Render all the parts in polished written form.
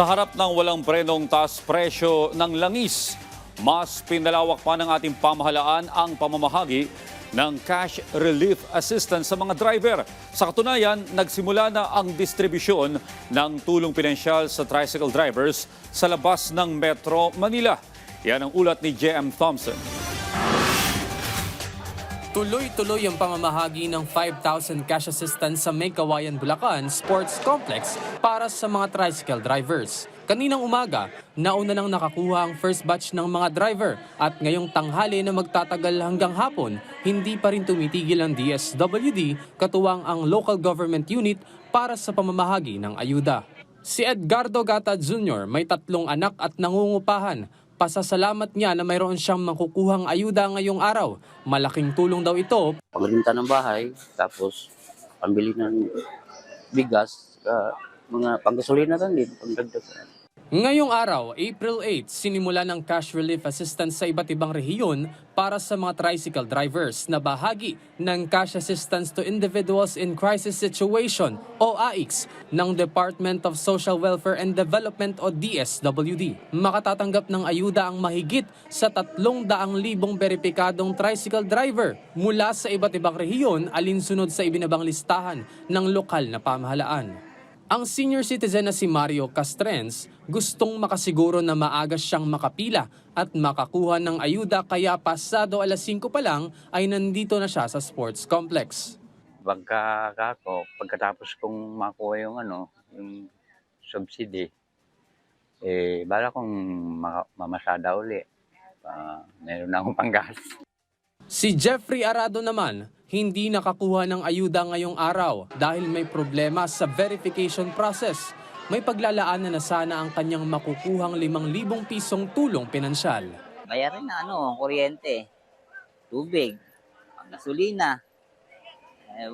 Sa harap ng walang prenong taas presyo ng langis, mas pinalawak pa ng ating pamahalaan ang pamamahagi ng cash relief assistance sa mga driver. Sa katunayan, nagsimula na ang distribusyon ng tulong pinansyal sa tricycle drivers sa labas ng Metro Manila. Yan ang ulat ni J.M. Thompson. Tuloy-tuloy ang pamamahagi ng 5,000 cash assistance sa May Kawayan, Bulacan Sports Complex para sa mga tricycle drivers. Kaninang umaga, nauna nang nakakuha ang first batch ng mga driver at ngayong tanghali na magtatagal hanggang hapon, hindi pa rin tumitigil ang DSWD katuwang ang local government unit para sa pamamahagi ng ayuda. Si Edgardo Gata Jr. may 3 anak at nangungupahan. Pasasalamat niya na mayroon siyang makukuhang ayuda ngayong araw. Malaking tulong daw ito. Paglinta ng bahay, tapos pambili ng bigas, mga panggasolina din, pangdagdag. Ngayong araw, April 8, sinimula ng cash relief assistance sa iba't ibang rehiyon para sa mga tricycle drivers na bahagi ng Cash Assistance to Individuals in Crisis Situation o AICS ng Department of Social Welfare and Development o DSWD. Makatatanggap ng ayuda ang mahigit sa 300,000 beripikadong tricycle driver mula sa iba't ibang rehiyon alinsunod sa ibinabang listahan ng lokal na pamahalaan. Ang senior citizen na si Mario Castrens gustong makasiguro na maaga siyang makapila at makakuha ng ayuda kaya pasado alas 5 pa lang ay nandito na siya sa sports complex. Pagkatapos kong makuha yung yung subsidy, bala kong mamasada uli. Meron na akong panggas. Si Jeffrey Arado naman, hindi nakakuha ng ayuda ngayong araw dahil may problema sa verification process. May paglalaanan na sana ang kanyang makukuhang 5,000 pisong tulong pinansyal. Bayarin na kuryente, tubig, gasolina.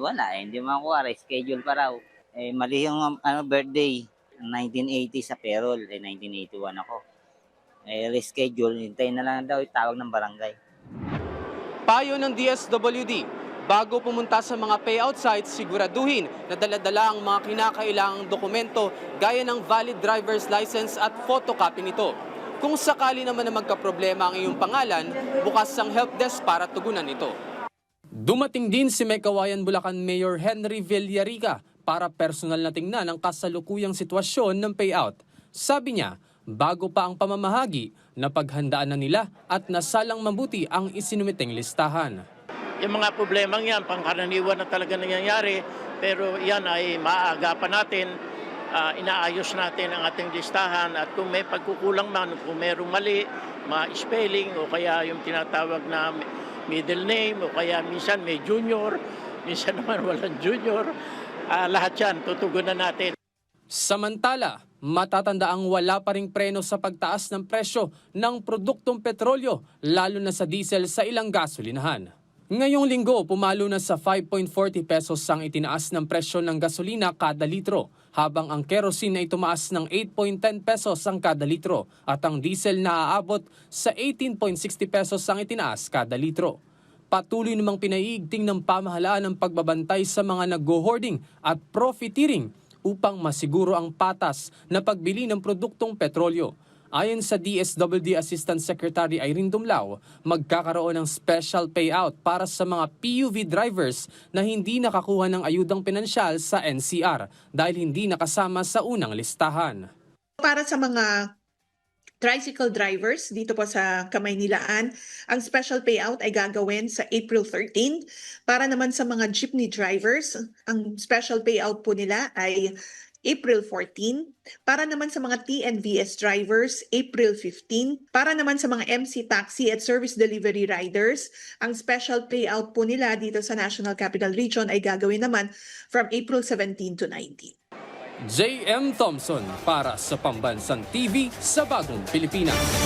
Wala, hindi makuha, schedule pa raw. Mali yung birthday, 1980 sa payroll, 1981 ako. Reschedule, hintayin na lang daw, itawag ng barangay. Payo ng DSWD, bago pumunta sa mga payout sites, siguraduhin na dala-dala ang mga kinakailangang dokumento gaya ng valid driver's license at photocopy nito. Kung sakali naman na magkaproblema ang iyong pangalan, bukas ang help desk para tugunan ito. Dumating din si May Kawayan, Bulacan Mayor Henry Villarica para personal na tingnan ang kasalukuyang sitwasyon ng payout. Sabi niya, bago pa ang pamamahagi, napaghandaan na nila at nasalang mabuti ang isinumiteng listahan. Yung mga problemang yan, pangkaraniwan na talaga nangyayari, pero yan ay maaagapan natin, inaayos natin ang ating listahan at kung may pagkukulang man, kung mayroong mali, ma-spelling o kaya yung tinatawag na middle name o kaya minsan may junior, minsan naman walang junior, lahat yan tutugunan natin. Samantala, matatanda ang wala pa ring preno sa pagtaas ng presyo ng produktong petrolyo, lalo na sa diesel sa ilang gasolinahan. Ngayong linggo, pumalo na sa 5.40 pesos ang itinaas ng presyo ng gasolina kada litro, habang ang kerosene ay tumaas ng 8.10 pesos ang kada litro at ang diesel na aabot sa 18.60 pesos ang itinaas kada litro. Patuloy namang pinaiigting ng pamahalaan ang pagbabantay sa mga nag-hoarding at profiteering upang masiguro ang patas na pagbili ng produktong petrolyo. Ayon sa DSWD Assistant Secretary Irene Dumlao, magkakaroon ng special payout para sa mga PUV drivers na hindi nakakuha ng ayudang pinansyal sa NCR dahil hindi nakasama sa unang listahan. Para sa mga tricycle drivers dito po sa Kamaynilaan, ang special payout ay gagawin sa April 13. Para naman sa mga jeepney drivers, ang special payout po nila ay April 14. Para naman sa mga TNVS drivers, April 15. Para naman sa mga MC taxi at service delivery riders, ang special payout po nila dito sa National Capital Region ay gagawin naman from April 17 to 19. J.M. Thompson para sa Pambansang TV sa Bagong Pilipinas.